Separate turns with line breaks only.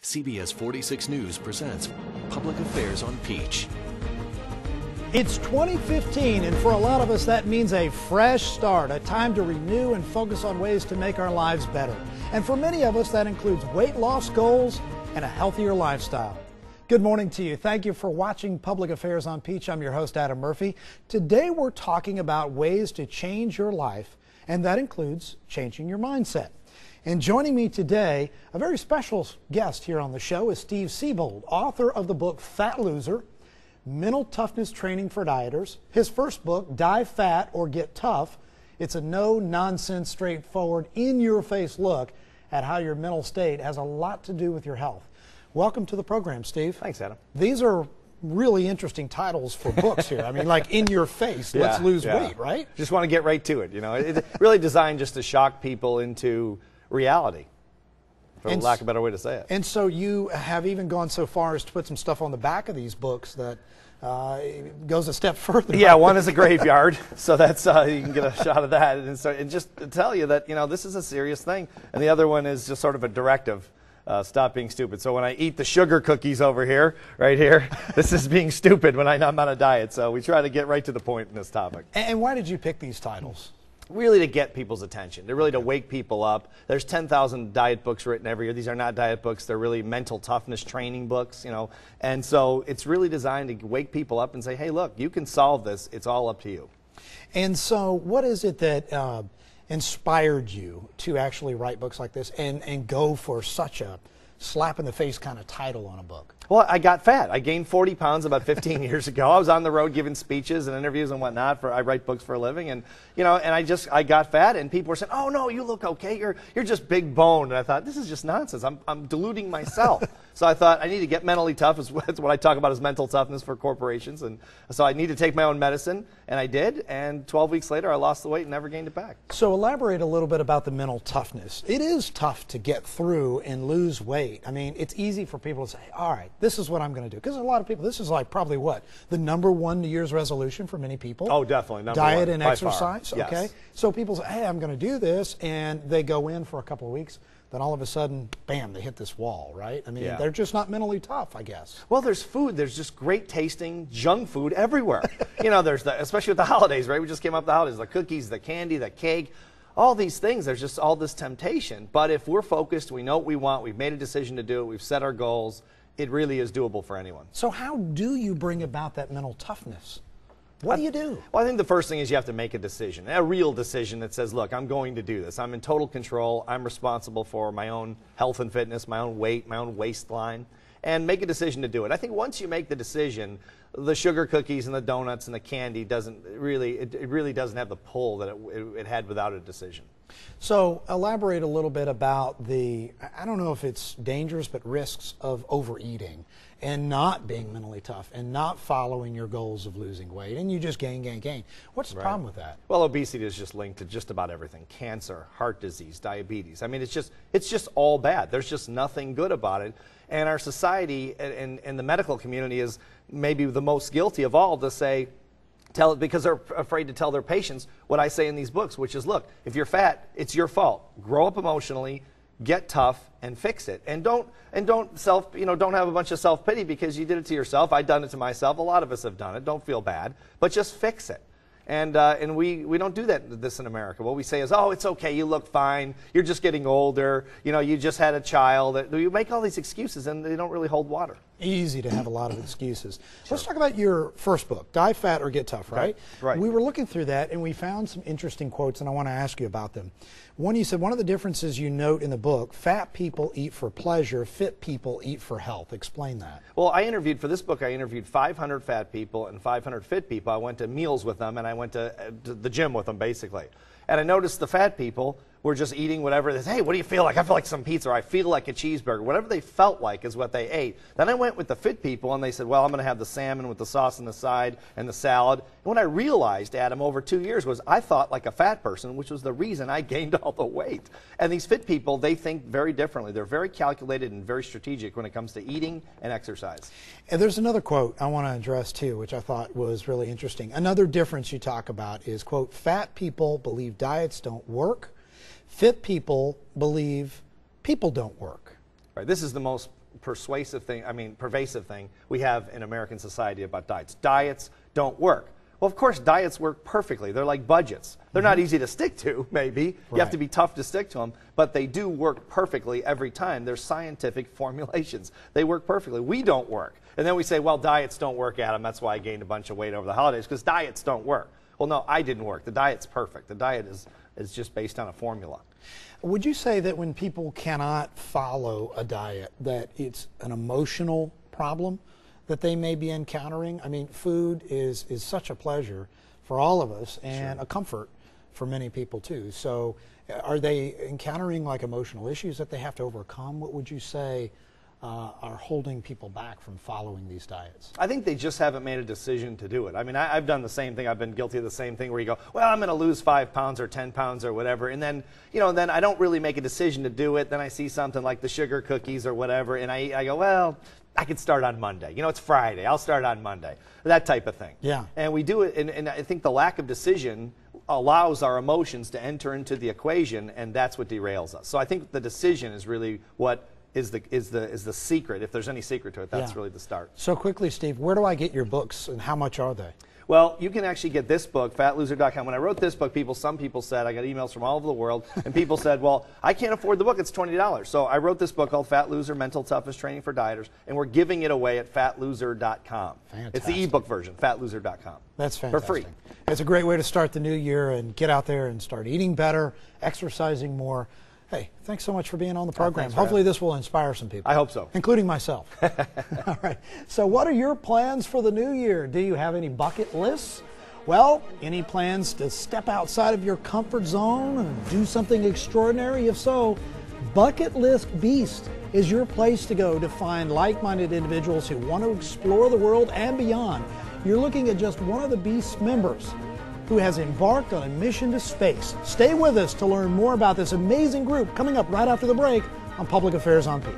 CBS 46 News presents Public Affairs on Peach.
It's 2015, and for a lot of us that means a fresh start, a time to renew and focus on ways to make our lives better. And for many of us that includes weight loss goals and a healthier lifestyle. Good morning to you. Thank you for watching Public Affairs on Peach. I'm your host, Adam Murphy. Today we're talking about ways to change your life, and that includes changing your mindset. And joining me today, a very special guest here on the show is Steve Siebold, author of the book Fat Loser, Mental Toughness Training for Dieters. His first book, Die Fat or Get Tough. It's a no-nonsense, straightforward, in-your-face look at how your mental state has a lot to do with your health. Welcome to the program, Steve.
Thanks, Adam.
These are really interesting titles for books here. I mean, like in your face, let's lose weight, right?
Just want to get right to it. You know, it's really designed just to shock people into reality, for lack of a better way to say it.
And so you have even gone so far as to put some stuff on the back of these books that goes a step further.
Yeah, one is a graveyard, so that's you can get a shot of that. And just to tell you that, you know, this is a serious thing. And the other one is just sort of a directive. Stop being stupid. So when I eat the sugar cookies over here, right here, this is being stupid when I'm on a diet. So we try to get right to the point in this topic.
And why did you pick these titles?
Really to get people's attention. They're really to wake people up. There's 10,000 diet books written every year. These are not diet books. They're really mental toughness training books, you know. And so it's really designed to wake people up and say, hey, look, you can solve this. It's all up to you.
And so what is it that inspired you to actually write books like this and go for such a slap-in-the-face kind of title on a book?
Well, I got fat. I gained 40 pounds about 15 years ago. I was on the road giving speeches and interviews and whatnot. I write books for a living, and you know, and I got fat, and people were saying, "Oh no, you look okay. You're just big boned." And I thought, this is just nonsense. I'm deluding myself. So I thought I need to get mentally tough. That's what I talk about as mental toughness for corporations, and so I need to take my own medicine, and I did. And 12 weeks later, I lost the weight and never gained it back.
So elaborate a little bit about the mental toughness. It is tough to get through and lose weight. I mean, it's easy for people to say, all right, this is what I'm going to do. Because a lot of people, this is like probably what? The #1 New Year's resolution for many people.
Oh, definitely. Number
Diet
one,
and
by
exercise.
Far. Yes.
Okay. So people say, hey, I'm going to do this. And they go in for a couple of weeks. Then all of a sudden, bam, they hit this wall, right? I mean, they're just not mentally tough, I guess.
Well, there's food. There's just great tasting junk food everywhere. You know, there's especially with the holidays, right? We just came up with the holidays, the cookies, the candy, the cake. All these things, there's just all this temptation. But if we're focused, we know what we want, we've made a decision to do it, we've set our goals, it really is doable for anyone.
So how do you bring about that mental toughness? What do you do?
Well, I think the first thing is you have to make a decision, a real decision that says, look, I'm going to do this. I'm in total control. I'm responsible for my own health and fitness, my own weight, my own waistline, and make a decision to do it. I think once you make the decision, the sugar cookies and the donuts and the candy it really doesn't have the pull that it had without a decision.
So elaborate a little bit about I don't know if it's dangerous, but risks of overeating and not being mentally tough and not following your goals of losing weight, and you just gain. What's the problem with that?
Well, obesity is just linked to just about everything: cancer, heart disease, diabetes. I mean, it's just all bad. There's just nothing good about it. And our society and the medical community is maybe the most guilty of all to say, because they're afraid to tell their patients what I say in these books, which is, look, if you're fat, it's your fault. Grow up emotionally, get tough, and fix it. And don't have a bunch of self-pity because you did it to yourself. I've done it to myself. A lot of us have done it. Don't feel bad, but just fix it. And we don't do this in America. What we say is, oh, it's okay, you look fine, you're just getting older, you know, you just had a child. You make all these excuses and they don't really hold water.
Easy to have a lot of excuses. Sure. Let's talk about your first book, Die Fat or Get Tough, right?
Right.
We were looking through that and we found some interesting quotes, and I want to ask you about them. One, you said, one of the differences you note in the book, fat people eat for pleasure, fit people eat for health. Explain that.
Well, for this book, I interviewed 500 fat people and 500 fit people. I went to meals with them and I went to the gym with them, basically. And I noticed the fat people were just eating whatever they say. Hey, what do you feel like? I feel like some pizza, or I feel like a cheeseburger. Whatever they felt like is what they ate. Then I went with the fit people, and they said, well, I'm going to have the salmon with the sauce on the side and the salad. And what I realized, Adam, over 2 years was I thought like a fat person, which was the reason I gained all the weight. And these fit people, they think very differently. They're very calculated and very strategic when it comes to eating and exercise.
And there's another quote I want to address, too, which I thought was really interesting. Another difference you talk about is, quote, fat people believe diets don't work. Fit people believe people don't work.
Right. This is the most pervasive thing we have in American society about diets. Diets don't work. Well, of course, diets work perfectly. They're like budgets. They're not easy to stick to, maybe. You have to be tough to stick to them, but they do work perfectly every time. They're scientific formulations. They work perfectly. We don't work. And then we say, well, diets don't work, Adam. That's why I gained a bunch of weight over the holidays, because diets don't work. Well, no, I didn't work. The diet's perfect. The diet is just based on a formula.
Would you say that when people cannot follow a diet, that it's an emotional problem that they may be encountering? I mean, food is such a pleasure for all of us and a comfort for many people too. So are they encountering like emotional issues that they have to overcome? What would you say are holding people back from following these diets?
I think they just haven't made a decision to do it. I mean, I've done the same thing. I've been guilty of the same thing where you go, well, I'm going to lose 5 pounds or 10 pounds or whatever. And then, then I don't really make a decision to do it. Then I see something like the sugar cookies or whatever. And I go, well, I could start on Monday. It's Friday. I'll start on Monday. That type of thing.
Yeah.
And we do it. And I think the lack of decision allows our emotions to enter into the equation. And that's what derails us. So I think the decision is really what is the secret. If there's any secret to it, that's really the start.
So quickly, Steve, where do I get your books and how much are they?
Well, you can actually get this book, fatloser.com. When I wrote this book, some people said, I got emails from all over the world, and people said, well, I can't afford the book, it's $20. So I wrote this book called Fat Loser, Mental Toughness Training for Dieters, and we're giving it away at fatloser.com.
Fantastic.
It's the ebook version, fatloser.com.
That's fantastic.
For free.
It's a great way to start the new year and get out there and start eating better, exercising more. Hey, thanks so much for being on the program. Hopefully this will inspire some people.
I hope so.
Including myself. All right. So what are your plans for the new year? Do you have any bucket lists? Well, any plans to step outside of your comfort zone and do something extraordinary? If so, Bucket List Beast is your place to go to find like-minded individuals who want to explore the world and beyond. You're looking at just one of the Beast's members who has embarked on a mission to space. Stay with us to learn more about this amazing group coming up right after the break on Public Affairs on Peach.